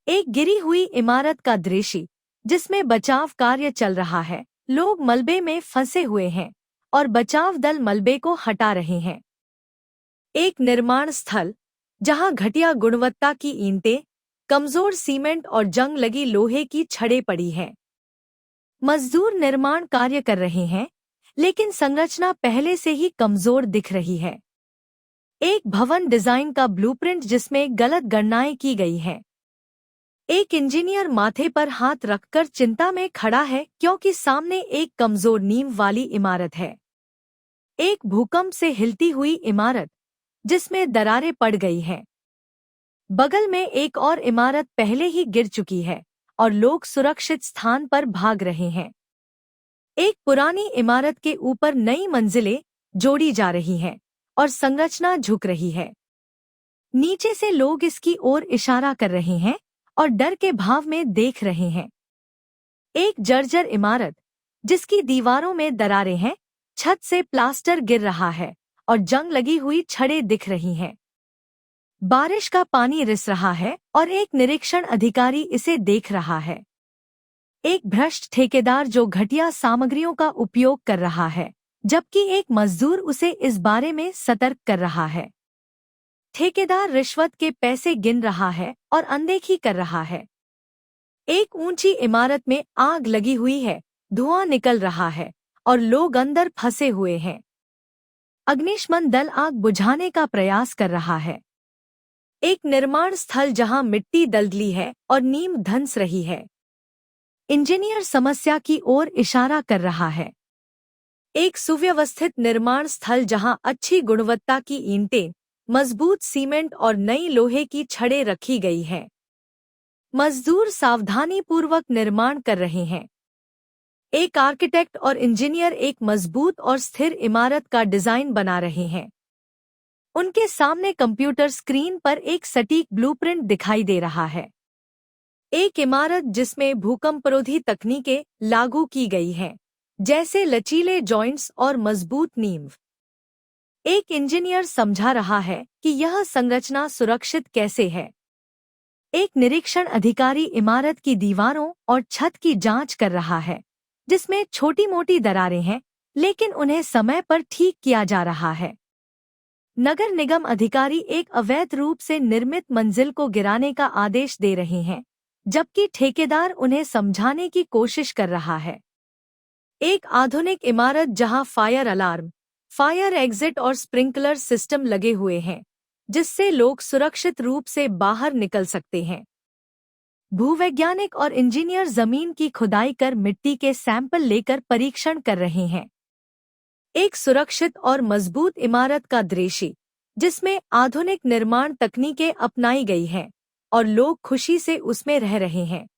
एक गिरी हुई इमारत का दृश्य जिसमें बचाव कार्य चल रहा है। लोग मलबे में फंसे हुए हैं और बचाव दल मलबे को हटा रहे हैं। एक निर्माण स्थल जहां घटिया गुणवत्ता की ईंटें, कमजोर सीमेंट और जंग लगी लोहे की छड़ें पड़ी हैं। मजदूर निर्माण कार्य कर रहे हैं, लेकिन संरचना पहले से ही कमजोर दिख रही है। एक भवन डिजाइन का ब्लूप्रिंट जिसमें गलत गणनाएं की गई हैं। एक इंजीनियर माथे पर हाथ रखकर चिंता में खड़ा है क्योंकि सामने एक कमजोर नींव वाली इमारत है। एक भूकंप से हिलती हुई इमारत जिसमें दरारें पड़ गई हैं। बगल में एक और इमारत पहले ही गिर चुकी है और लोग सुरक्षित स्थान पर भाग रहे हैं। एक पुरानी इमारत के ऊपर नई मंजिलें जोड़ी जा रही हैं और संरचना झुक रही है। नीचे से लोग इसकी ओर इशारा कर रहे हैं और डर के भाव में देख रहे हैं। एक जर्जर इमारत जिसकी दीवारों में दरारें हैं, छत से प्लास्टर गिर रहा है और जंग लगी हुई छड़ें दिख रही हैं। बारिश का पानी रिस रहा है और एक निरीक्षण अधिकारी इसे देख रहा है। एक भ्रष्ट ठेकेदार जो घटिया सामग्रियों का उपयोग कर रहा है, जबकि एक मजदूर उसे इस बारे में सतर्क कर रहा है। ठेकेदार रिश्वत के पैसे गिन रहा है और अनदेखी कर रहा है। एक ऊंची इमारत में आग लगी हुई है, धुआं निकल रहा है और लोग अंदर फंसे हुए हैं। अग्निशमन दल आग बुझाने का प्रयास कर रहा है। एक निर्माण स्थल जहां मिट्टी दलदली है और नींव धंस रही है। इंजीनियर समस्या की ओर इशारा कर रहा है। एक सुव्यवस्थित निर्माण स्थल जहां अच्छी गुणवत्ता की ईंटें, मजबूत सीमेंट और नई लोहे की छड़ें रखी गई हैं। मजदूर सावधानीपूर्वक निर्माण कर रहे हैं। एक आर्किटेक्ट और इंजीनियर एक मजबूत और स्थिर इमारत का डिजाइन बना रहे हैं। उनके सामने कंप्यूटर स्क्रीन पर एक सटीक ब्लूप्रिंट दिखाई दे रहा है। एक इमारत जिसमें भूकंपरोधी तकनीकें लागू की गई हैं, जैसे लचीले जॉइंट्स और मजबूत नींव। एक इंजीनियर समझा रहा है कि यह संरचना सुरक्षित कैसे है। एक निरीक्षण अधिकारी इमारत की दीवारों और छत की जांच कर रहा है, जिसमें छोटी-मोटी दरारें हैं, लेकिन उन्हें समय पर ठीक किया जा रहा है। नगर निगम अधिकारी एक अवैध रूप से निर्मित मंजिल को गिराने का आदेश दे रहे हैं, जबकि ठेकेदार उन्हें समझाने की कोशिश कर रहा है। एक आधुनिक इमारत जहां फायर अलार्म, फायर एग्जिट और स्प्रिंकलर सिस्टम लगे हुए हैं, जिससे लोग सुरक्षित रूप से बाहर निकल सकते हैं। भूवैज्ञानिक और इंजीनियर जमीन की खुदाई कर मिट्टी के सैंपल लेकर परीक्षण कर रहे हैं। एक सुरक्षित और मजबूत इमारत का दृश्य जिसमें आधुनिक निर्माण तकनीकें अपनाई गई हैं और लोग खुशी से उसमें रह रहे हैं।